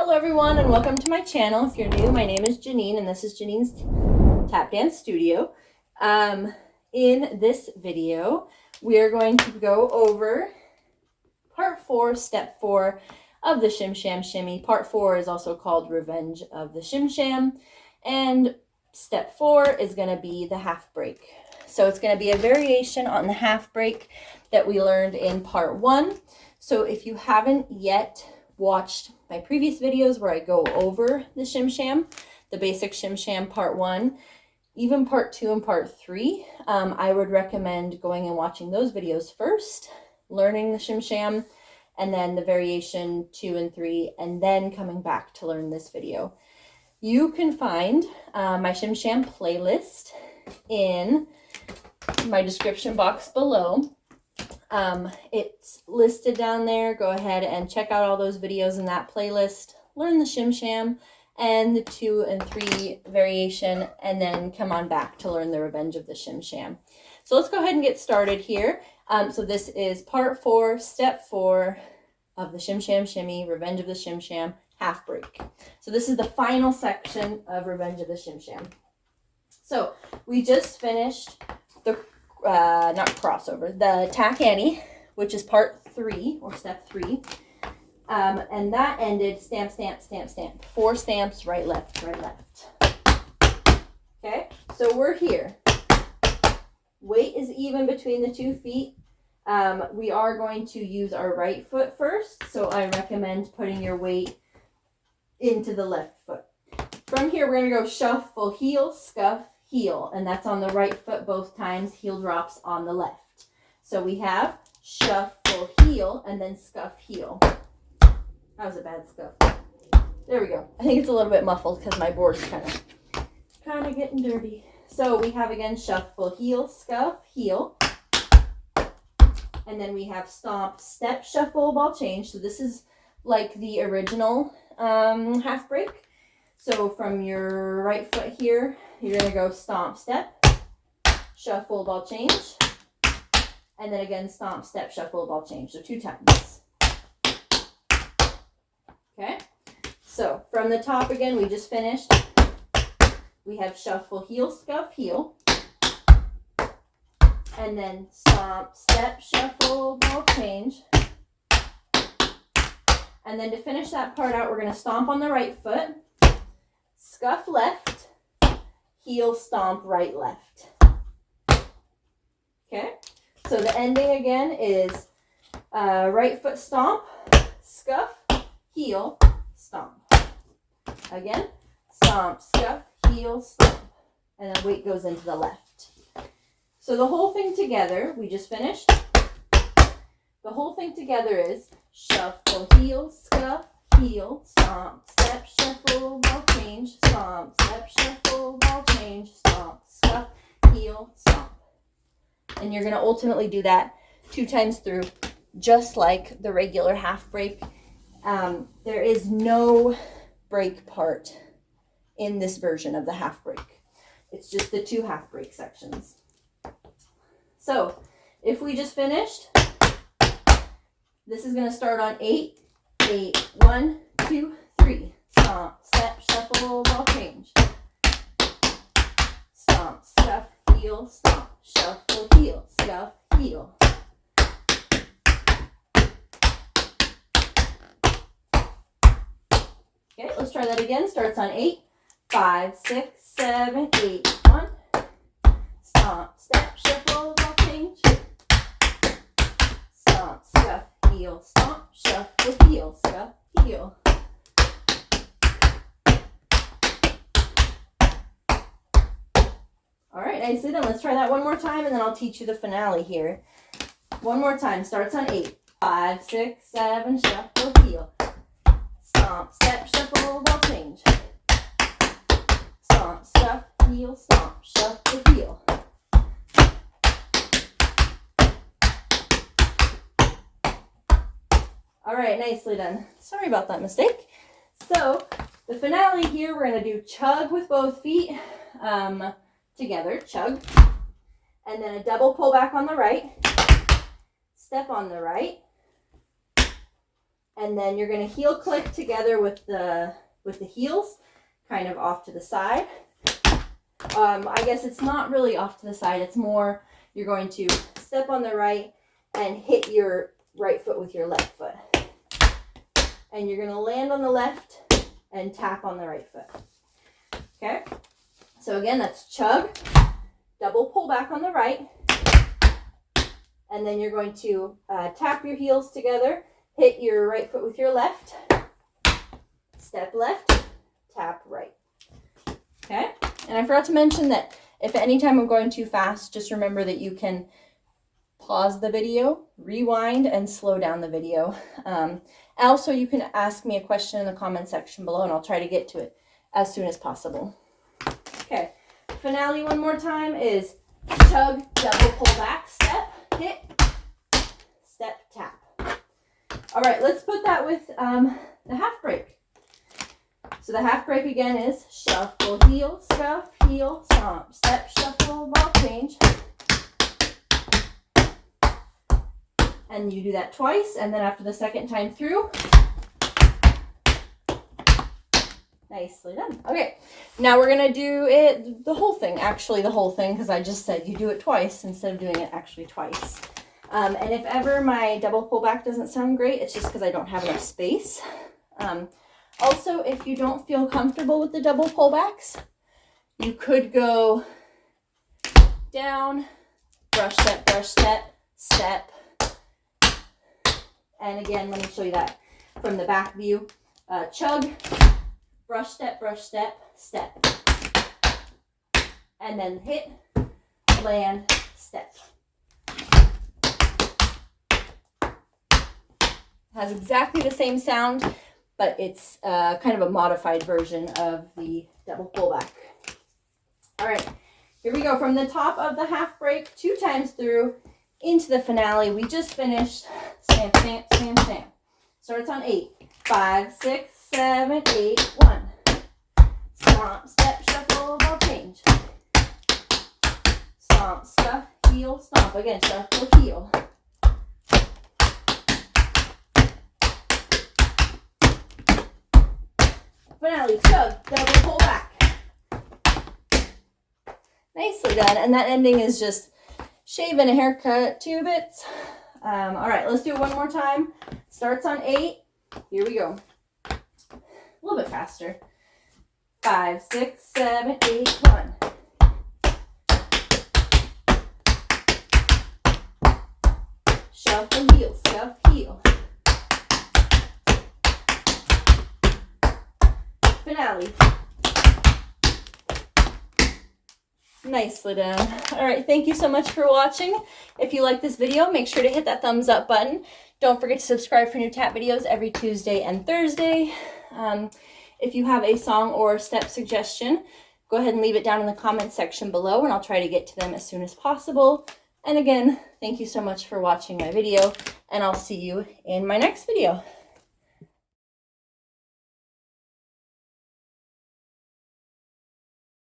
Hello everyone and welcome to my channel. If you're new, my name is Janine and this is Janine's Tap Dance Studio. In this video, we are going to go over part 4, step 4 of the Shim Sham Shimmy. Part 4 is also called Revenge of the Shim Sham, and step 4 is going to be the half break. So it's going to be a variation on the half break that we learned in part 1. So if you haven't yet watched my previous videos where I go over the Shim Sham, the basic Shim Sham part 1, even part 2 and part 3, I would recommend going and watching those videos first, learning the Shim Sham, and then the variation 2 and 3, and then coming back to learn this video. You can find my Shim Sham playlist in my description box below. It's listed down there. Go ahead and check out all those videos in that playlist. Learn the Shim Sham and the 2 and 3 variation, and then come on back to learn the Revenge of the Shim Sham. So let's go ahead and get started here. So this is part 4, step 4 of the Shim Sham Shimmy, Revenge of the Shim Sham, half break. So this is the final section of Revenge of the Shim Sham. So we just finished the not crossover, the tack Annie, which is part 3 or step 3, and that ended stamp, stamp, stamp, stamp. 4 stamps, right, left, right, left. Okay, so we're here. Weight is even between the 2 feet. We are going to use our right foot first, so I recommend putting your weight into the left foot. From here, we're going to go shuffle, heel, scuff, heel, and that's on the right foot both times. Heel drops on the left. So we have shuffle, heel, and then scuff, heel. That was a bad scuff. There we go. I think it's a little bit muffled because my board's kind of getting dirty. So we have again shuffle, heel, scuff, heel, and then we have stomp, step, shuffle, ball change. So this is like the original half break. So from your right foot here, you're going to go stomp, step, shuffle, ball change, and then again stomp, step, shuffle, ball change. So 2 times. Okay, so from the top again, we just finished. We have shuffle, heel, scuff, heel, and then stomp, step, shuffle, ball change. And then to finish that part out, we're going to stomp on the right foot, scuff left, heel, stomp, right, left. Okay, so the ending again is right foot stomp, scuff, heel, stomp. Again, stomp, scuff, heel, stomp. And then weight goes into the left. So the whole thing together, we just finished. The whole thing together is shuffle, heel, scuff, heel, stomp, step, shuffle, ball change, stomp, step, shuffle, ball change, stomp, scuff, heel, stomp. And you're going to ultimately do that 2 times through, just like the regular half break. There is no break part in this version of the half break. It's just the 2 half break sections. So if we just finished, this is going to start on 8, 8, 1, 2, 3. Stomp, step, shuffle, ball change. Stomp, scuff, heel, stomp, shuffle, heel, scuff, heel. Okay, let's try that again. Starts on 8, 5, 6, 7, 8, 1. Stomp, step, shuffle, ball change. Stomp, scuff, heel, stomp, shuffle, heel, scuff, heel. All right, nicely done. Let's try that one more time, and then I'll teach you the finale here. One more time. Starts on 8, 5, 6, 7, shuffle, heel. Stomp, step, shuffle, ball change. Stomp, scuff, heel, stomp, shuffle, heel. All right, nicely done. Sorry about that mistake. So the finale here, we're going to do chug with both feet together, chug, and then a double pull back on the right, step on the right, And then you're going to heel click together with the heels, kind of off to the side. I guess it's not really off to the side. It's more you're going to step on the right and hit your right foot with your left foot. And you're going to land on the left and tap on the right foot. Okay? So again, that's chug, double pull back on the right. And then you're going to tap your heels together, hit your right foot with your left, step left, tap right. Okay? And I forgot to mention that if at any time I'm going too fast, just remember that you can pause the video, rewind, and slow down the video. Also, you can ask me a question in the comment section below, and I'll try to get to it as soon as possible. Okay, finale one more time is chug, double pull back, step, hit, step, tap. All right, let's put that with the half break. So the half break again is shuffle, heel, scuff, heel, stomp, step, shuffle, ball change. And you do that twice, and then after the second time through, nicely done. Okay, now we're gonna do it, the whole thing, actually the whole thing, because I just said you do it twice instead of doing it actually twice. And if ever my double pull back doesn't sound great, it's just because I don't have enough space. Also, if you don't feel comfortable with the double pullbacks, you could go down, brush step, step. And again, let me show you that from the back view. Chug, brush step, step. And then hit, land, step. Has exactly the same sound, but it's kind of a modified version of the double pullback. All right, here we go. From the top of the half break, 2 times through, into the finale. We just finished stamp, stamp, stamp, stamp. Starts on 8. 5, 6, 7, 8, 1. Stomp, step, shuffle, ball change. Stomp, scuff, heel, stomp. Again, shuffle, heel. Finale, chug, double pull back. Nicely done. And that ending is just shave and a haircut, 2 bits. All right, let's do it one more time. Starts on 8. Here we go. A little bit faster. 5, 6, 7, 8, 1. Shuffle, heel, scuff, heel. Finale. Nicely done. All right, thank you so much for watching. If you like this video, make sure to hit that thumbs up button. Don't forget to subscribe for new tap videos every Tuesday and Thursday. If you have a song or step suggestion, go ahead and leave it down in the comment section below, and I'll try to get to them as soon as possible. And again, thank you so much for watching my video, and I'll see you in my next video.